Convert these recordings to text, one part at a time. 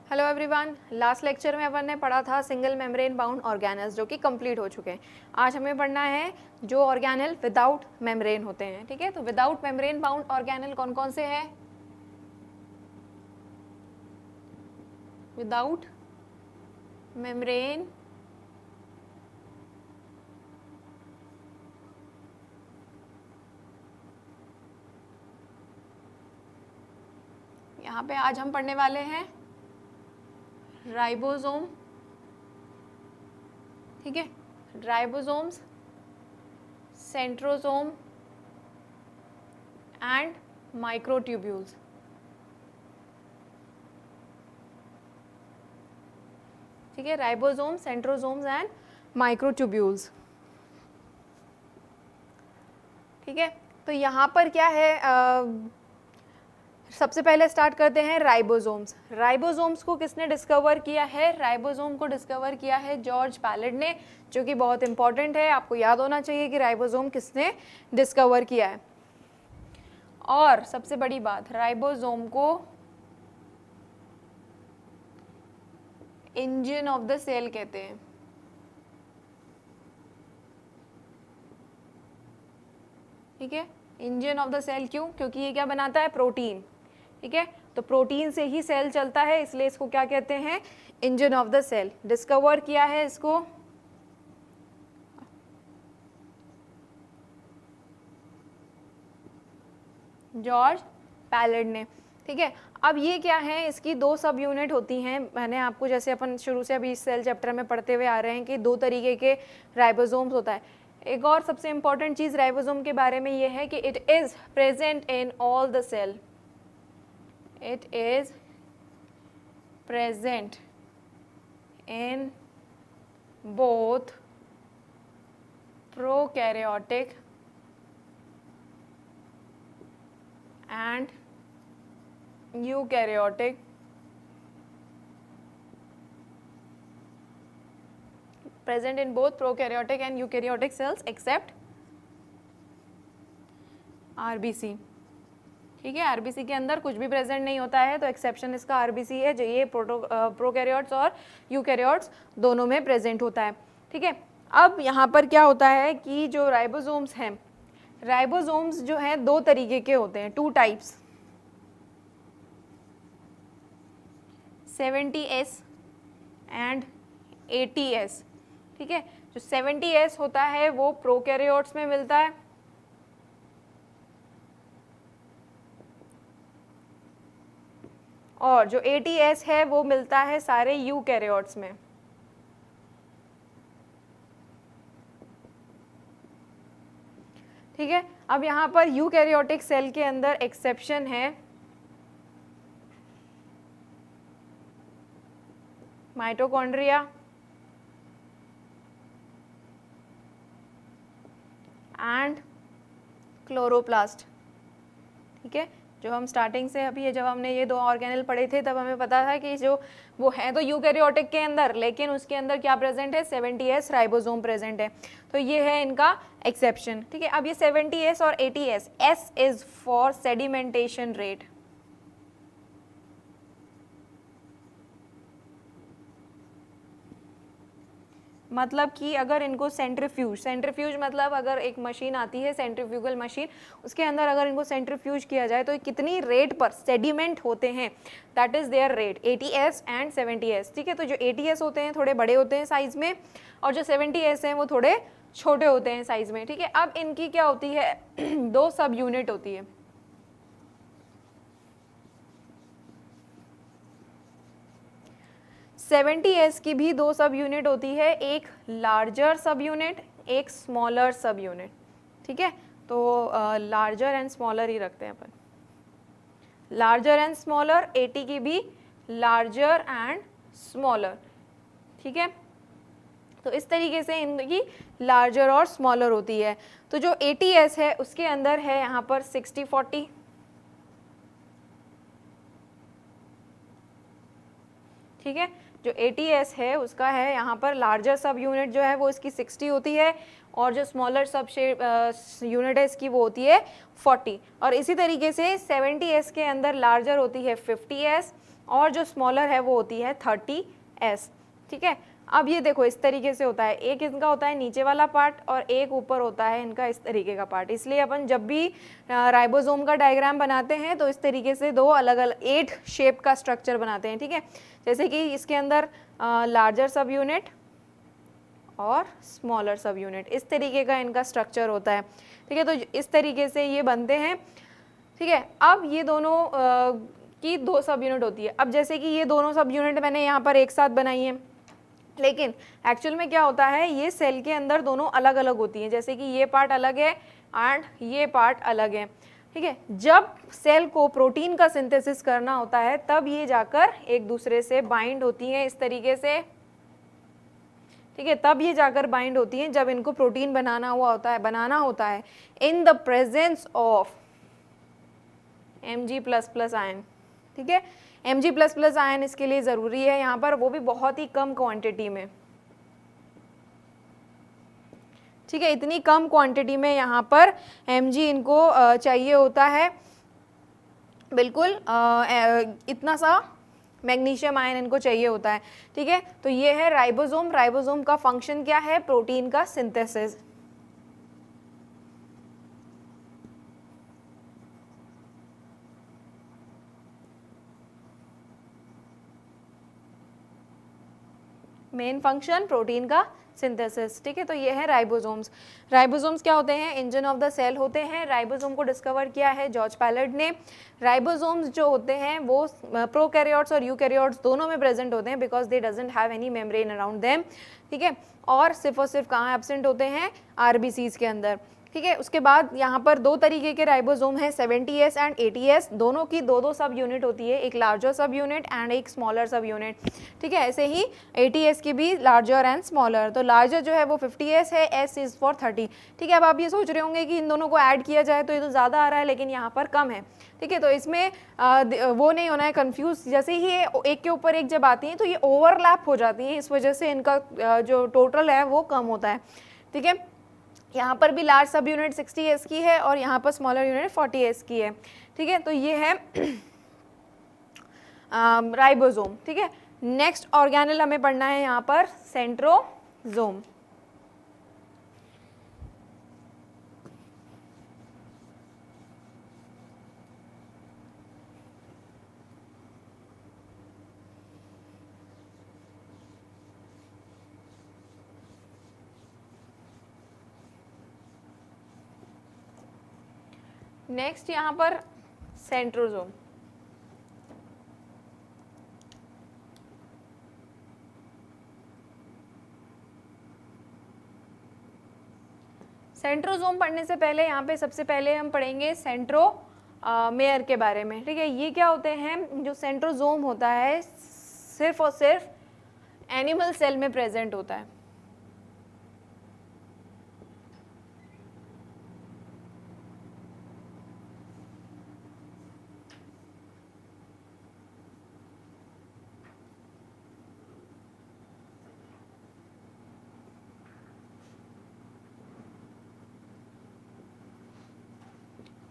Hello everyone, last lecture में अपन ने पढ़ा था सिंगल मेम्ब्रेन बाउंड ऑर्गेनेल्स जो कि कंप्लीट हो चुके हैं। आज हमें पढ़ना है जो ऑर्गेनेल विदाउट मेम्ब्रेन होते हैं। ठीक है, तो विदाउट मेम्ब्रेन बाउंड ऑर्गेनेल कौन कौन से हैं? विदाउट मेम्ब्रेन यहाँ पे आज हम पढ़ने वाले हैं राइबोसोम। ठीक है, राइबोसोम्स, सेंट्रोसोम एंड माइक्रोट्यूब्यूल्स। ठीक है, राइबोसोम, सेंट्रोसोम्स एंड माइक्रोट्यूब्यूल्स। ठीक है, तो यहाँ पर क्या है, सबसे पहले स्टार्ट करते हैं राइबोसोम्स। राइबोसोम्स को किसने डिस्कवर किया है? राइबोसोम को डिस्कवर किया है जॉर्ज पैलेट ने, जो कि बहुत इंपॉर्टेंट है। आपको याद होना चाहिए कि राइबोसोम किसने डिस्कवर किया है। और सबसे बड़ी बात, राइबोसोम को इंजन ऑफ द सेल कहते हैं। ठीक है, इंजन ऑफ द सेल क्यों? क्योंकि ये क्या बनाता है? प्रोटीन। ठीक है, तो प्रोटीन से ही सेल चलता है, इसलिए इसको क्या कहते हैं? Engine of the cell. Discover किया है इसको जॉर्ज पैलेट ने। ठीक है, अब ये क्या है, इसकी दो सब यूनिट होती हैं। मैंने आपको, जैसे अपन शुरू से अभी इस सेल चैप्टर में पढ़ते हुए आ रहे हैं कि दो तरीके के राइबोसोम्स होता है। एक और सबसे इंपॉर्टेंट चीज राइबोसोम के बारे में ये है कि it is present in all the cell. It is present in both prokaryotic and eukaryotic present in both prokaryotic and eukaryotic cells except RBC। ठीक है, आरबीसी के अंदर कुछ भी प्रेजेंट नहीं होता है, तो एक्सेप्शन इसका आरबीसी है, जो ये प्रोकैरियोट्स और यूकैरियोट्स दोनों में प्रेजेंट होता है। ठीक है, अब यहाँ पर क्या होता है कि जो राइबोसोम्स हैं, राइबोसोम्स जो हैं दो तरीके के होते हैं, two types, 70S and 80S। ठीक है, जो 70S होता है वो प्रोकैरियोट्स में मिलता है, और जो 80S है वो मिलता है सारे यूकैरियोट्स में। ठीक है, अब यहाँ पर यूकैरियोटिक सेल के अंदर एक्सेप्शन है माइटोकॉन्ड्रिया एंड क्लोरोप्लास्ट। ठीक है, जो हम स्टार्टिंग से अभी जब हमने ये दो ऑर्गेनेल पढ़े थे तब हमें पता था कि जो वो है तो यूकैरियोटिक के अंदर, लेकिन उसके अंदर क्या प्रेजेंट है? 70S राइबोसोम प्रेजेंट है, तो ये है इनका एक्सेप्शन। ठीक है, अब ये 70S और 80S, S is for sedimentation rate. मतलब कि अगर इनको सेंट्रीफ्यूज मतलब अगर एक मशीन आती है सेंट्रीफ्यूगल मशीन, उसके अंदर अगर इनको सेंट्रीफ्यूज किया जाए तो कितनी रेट पर सेडिमेंट होते हैं, that is there rate, 80S and 70S। ठीक है, तो जो 80S होते हैं थोड़े बड़े होते हैं साइज में, और जो 70S हैं वो थोड़े छोटे होते हैं साइज में। ठीक है, अब इनकी क्या होती है, दो सब यूनिट होती है। सेवेंटी एस की भी दो सब यूनिट होती है, एक लार्जर सब यूनिट, एक स्मॉलर सब यूनिट। ठीक है, तो लार्जर एंड स्मॉलर ही रखते हैं अपन, लार्जर एंड स्मॉलर। 80 की भी लार्जर एंड स्मॉलर। ठीक है, तो इस तरीके से इनकी लार्जर और स्मॉलर होती है। तो जो 80S है उसके अंदर है यहाँ पर 60-40। ठीक है, जो 80S है उसका है यहाँ पर लार्जर सब यूनिट जो है वो इसकी 60 होती है, और जो स्मॉलर सब यूनिट है इसकी वो होती है 40। और इसी तरीके से 70S के अंदर लार्जर होती है 50S और जो स्मॉलर है वो होती है 30s। ठीक है, अब ये देखो इस तरीके से होता है, एक इनका होता है नीचे वाला पार्ट और एक ऊपर होता है इनका इस तरीके का पार्ट। इसलिए अपन जब भी राइबोसोम का डायग्राम बनाते हैं तो इस तरीके से दो अलग अलग 8 शेप का स्ट्रक्चर बनाते हैं। ठीक है, जैसे कि इसके अंदर लार्जर सब यूनिट और स्मॉलर सब यूनिट, इस तरीके का इनका स्ट्रक्चर होता है। ठीक है, तो इस तरीके से ये बनते हैं। ठीक है, अब ये दोनों की 2 सब यूनिट होती है। अब जैसे कि ये दोनों सब यूनिट मैंने यहाँ पर एक साथ बनाई है, लेकिन एक्चुअल में क्या होता है, ये सेल के अंदर दोनों अलग अलग होती हैं। जैसे कि ये पार्ट अलग है एंड ये पार्ट अलग है। ठीक है, जब सेल को प्रोटीन का सिंथेसिस करना होता है तब ये जाकर एक दूसरे से बाइंड होती हैं इस तरीके से। ठीक है, तब ये जाकर बाइंड होती हैं जब इनको प्रोटीन बनाना होता है in the presence of Mg++ ion. ठीक है, Mg++ आयन इसके लिए ज़रूरी है यहाँ पर, वो भी बहुत ही कम क्वांटिटी में। ठीक है, इतनी कम क्वांटिटी में यहाँ पर Mg इनको चाहिए होता है, बिल्कुल इतना सा मैग्नीशियम आयन इनको चाहिए होता है। ठीक है, तो ये है राइबोसोम। राइबोसोम का फंक्शन क्या है, प्रोटीन का सिंथेसिस। मेन फंक्शन प्रोटीन का सिंथेसिस। ठीक है, तो ये है राइबोसोम्स। राइबोसोम्स क्या होते हैं, इंजन ऑफ द सेल होते हैं। राइबोसोम को डिस्कवर किया है जॉर्ज पैलेट ने। राइबोसोम्स जो होते हैं वो प्रोकैरियोट्स और यूकैरियोट्स दोनों में प्रेजेंट होते हैं because they doesn't have any membrane around them. ठीक है, और सिर्फ कहाँ एब्सेंट होते हैं, आरबीसीज के अंदर। ठीक है, उसके बाद यहाँ पर 2 तरीके के राइबोसोम हैं, 70s एंड 80s। दोनों की 2 सब यूनिट होती है, एक लार्जर सब यूनिट एंड एक स्मॉलर सब यूनिट। ठीक है, ऐसे ही 80s की भी लार्जर एंड स्मॉलर। तो लार्जर जो है वो 50s है, S इज़ फॉर 30। ठीक है, अब आप ये सोच रहे होंगे कि इन दोनों को ऐड किया जाए तो ये तो ज़्यादा आ रहा है, लेकिन यहाँ पर कम है। ठीक है, तो इसमें वो नहीं होना है कंफ्यूज। जैसे ही ये एक के ऊपर एक जब आती हैं तो ये ओवरलैप हो जाती हैं, इस वजह से इनका जो टोटल है वो कम होता है। ठीक है, यहाँ पर भी लार्ज सब यूनिट 60s की है और यहाँ पर स्मॉलर यूनिट 40s की है। ठीक है, तो ये है राइबोसोम। ठीक है, नेक्स्ट ऑर्गेनेल हमें पढ़ना है यहाँ पर सेंट्रोसोम। नेक्स्ट यहाँ पर सेंट्रोसोम। सेंट्रोसोम पढ़ने से पहले यहाँ पे सबसे पहले हम पढ़ेंगे सेंट्रोमेयर के बारे में। ठीक है, ये क्या होते हैं, जो सेंट्रोसोम होता है सिर्फ और सिर्फ एनिमल सेल में प्रेजेंट होता है।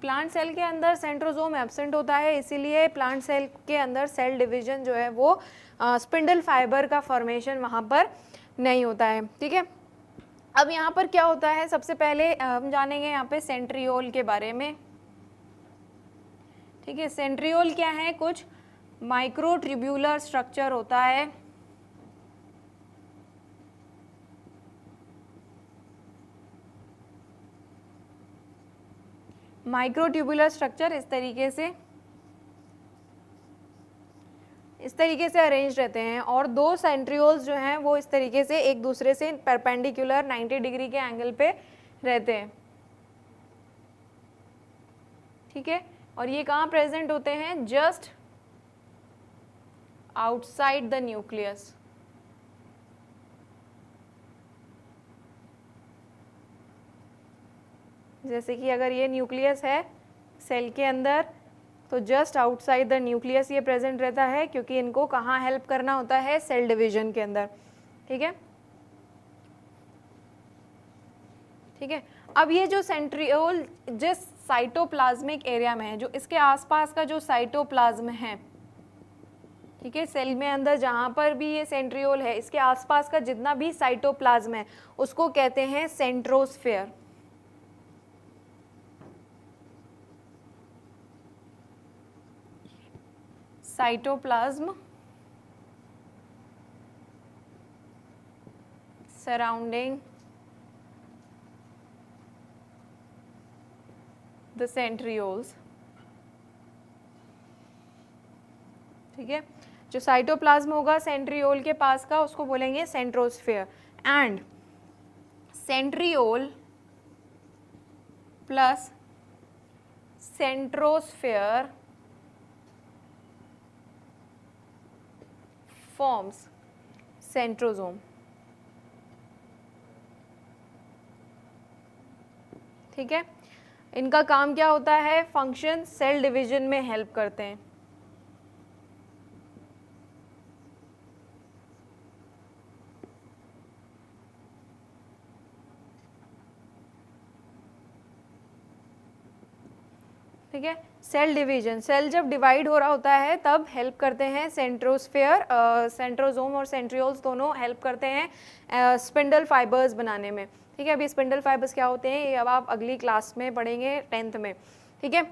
प्लांट सेल के अंदर सेंट्रोसोम एब्सेंट होता है, इसीलिए प्लांट सेल के अंदर सेल डिवीजन जो है वो स्पिंडल फाइबर का फॉर्मेशन वहाँ पर नहीं होता है। ठीक है, अब यहाँ पर क्या होता है, सबसे पहले हम जानेंगे यहाँ पे सेंट्रियोल के बारे में। ठीक है, सेंट्रियोल क्या है, कुछ माइक्रोट्यूब्यूलर स्ट्रक्चर होता है। माइक्रोट्यूबुलर स्ट्रक्चर इस तरीके से अरेंज रहते हैं और 2 सेंट्रियोल्स जो हैं वो इस तरीके से एक दूसरे से परपेंडिकुलर 90 डिग्री के एंगल पे रहते हैं। ठीक है, और ये कहाँ प्रेजेंट होते हैं, जस्ट आउटसाइड द न्यूक्लियस। जैसे कि अगर ये न्यूक्लियस है सेल के अंदर तो जस्ट आउटसाइड द न्यूक्लियस ये प्रेजेंट रहता है, क्योंकि इनको कहाँ हेल्प करना होता है, सेल डिवीजन के अंदर। ठीक है, ठीक है, अब ये जो सेंट्रियोल जिस साइटोप्लाज्मिक एरिया में है, जो इसके आसपास का जो साइटोप्लाज्म है, ठीक है, सेल में अंदर जहाँ पर भी ये सेंट्रियोल है, इसके आसपास का जितना भी साइटोप्लाज्म है उसको कहते हैं centrosphere. Cytoplasm surrounding the centrioles. ठीक है, जो साइटोप्लाज्म होगा सेंट्रियोल के पास का उसको बोलेंगे centrosphere. And centriole plus centrosphere forms centrosome. ठीक है, इनका काम क्या होता है? फंक्शन सेल डिवीजन में हेल्प करते हैं। ठीक है, सेल डिवीजन, सेल जब डिवाइड हो रहा होता है तब हेल्प करते हैं सेंट्रोस्फेयर, सेंट्रोसोम और सेंट्रियोल्स दोनों हेल्प करते हैं स्पिंडल फाइबर्स बनाने में। ठीक है, अभी स्पिंडल फाइबर्स क्या होते हैं ये अब आप अगली क्लास में पढ़ेंगे 10th में। ठीक है,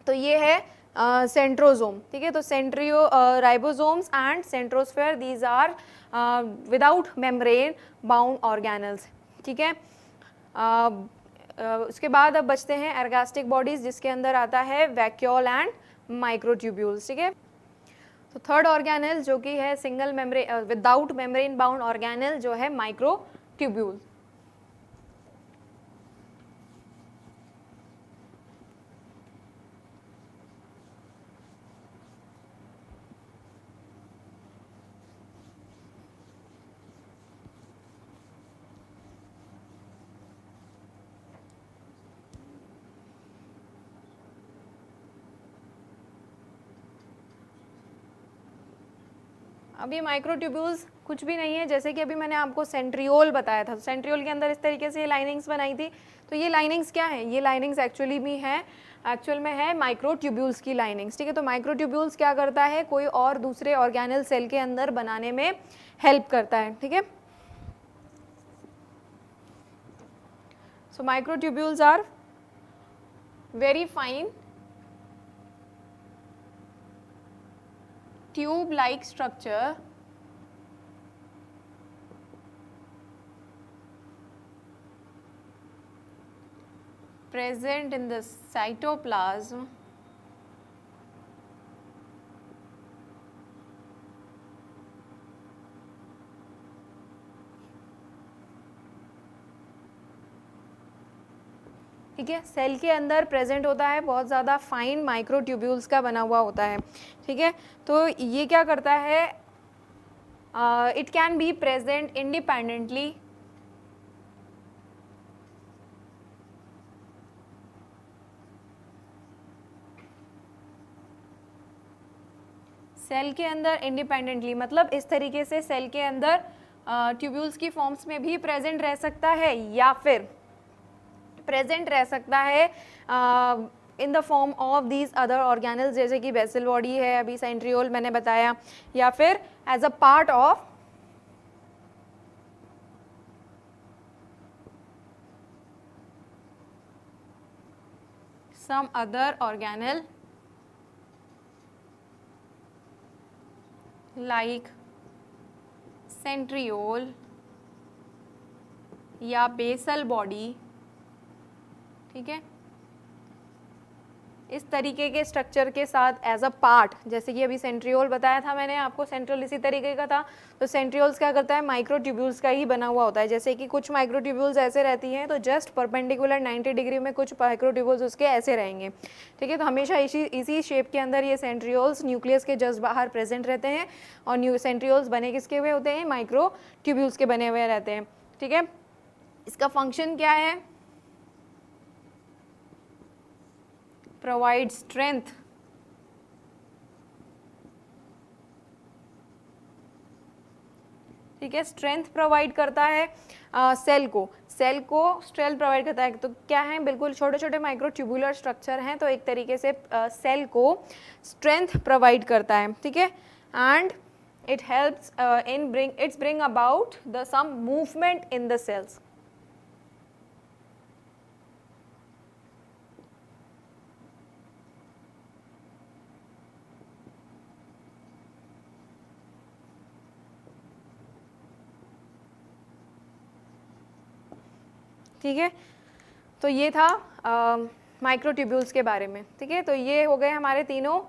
तो ये है सेंट्रोसोम। ठीक है, तो ribosomes and centrosphere these are without membrane bound organelles. ठीक है, उसके बाद अब बचते हैं एर्गास्टिक बॉडीज, जिसके अंदर आता है वैक्यूल एंड माइक्रोट्यूब्यूल्स। ठीक है, तो थर्ड ऑर्गेनल जो कि है single membrane without membrane bound organelle जो है माइक्रोट्यूब्यूल। अब ये माइक्रोट्यूब्यूल्स कुछ भी नहीं है, जैसे कि अभी मैंने आपको सेंट्रियोल बताया था, सेंट्रियोल के अंदर इस तरीके से लाइनिंग्स बनाई थी। तो ये लाइनिंग्स क्या है? ये लाइनिंग्स एक्चुअल में है माइक्रोट्यूब्यूल्स की लाइनिंग्स। ठीक है, तो माइक्रोट्यूब्यूल्स क्या करता है? कोई और दूसरे ऑर्गेनल सेल के अंदर बनाने में हेल्प करता है। ठीक है, so microtubules are very fine tube-like structure present in the cytoplasm ठीक है, सेल के अंदर प्रेजेंट होता है, बहुत ज़्यादा फाइन माइक्रोट्यूब्यूल्स का बना हुआ होता है। ठीक है, तो ये क्या करता है? It can be present independently cell के अंदर इंडिपेंडेंटली, मतलब इस तरीके से सेल के अंदर ट्यूब्यूल्स की फॉर्म्स में भी प्रेजेंट रह सकता है, या फिर प्रेजेंट रह सकता है in the form of these other organelles, जैसे कि बेसल बॉडी है, अभी सेंट्रियोल मैंने बताया, या फिर as a part of some other organelle like centriole या बेसल बॉडी। ठीक है, इस तरीके के स्ट्रक्चर के साथ एज अ पार्ट, जैसे कि अभी सेंट्रियोल बताया था मैंने आपको, सेंट्रियोल इसी तरीके का था। तो सेंट्रियोल्स क्या करता है? माइक्रोट्यूब्यूल्स का ही बना हुआ होता है। जैसे कि कुछ माइक्रोट्यूब्यूल्स ऐसे रहती हैं तो जस्ट परपेंडिकुलर 90 डिग्री में कुछ माइक्रोट्यूब्यूल्स उसके ऐसे रहेंगे। ठीक है, तो हमेशा इसी शेप के अंदर ये सेंट्रियोल्स न्यूक्लियस के जस्ट बाहर प्रेजेंट रहते हैं, और सेंट्रियोल्स बने किसके हुए होते हैं? माइक्रोट्यूब्यूल्स के बने हुए रहते हैं। ठीक है, इसका फंक्शन क्या है? प्रोवाइड स्ट्रेंथ ठीक है, स्ट्रेंथ प्रोवाइड करता है सेल को स्ट्रेंथ प्रोवाइड करता है। तो क्या है? बिल्कुल छोटे छोटे माइक्रोट्यूबुलर स्ट्रक्चर हैं, तो एक तरीके से सेल को स्ट्रेंथ प्रोवाइड करता है। ठीक है, and it helps it's bring about the some movement in the cells. ठीक है, तो ये था माइक्रोट्यूब्यूल्स के बारे में. ठीक है, तो ये हो गए हमारे तीनों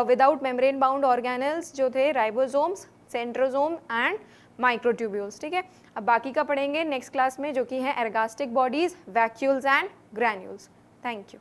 विदाउट मेम्ब्रेन बाउंड ऑर्गेनल्स जो थे, राइबोसोम्स, सेंट्रोसोम एंड माइक्रोट्यूब्यूल्स. ठीक है, अब बाकी का पढ़ेंगे नेक्स्ट क्लास में, जो कि है ergastic bodies, vacuoles and granules. Thank you.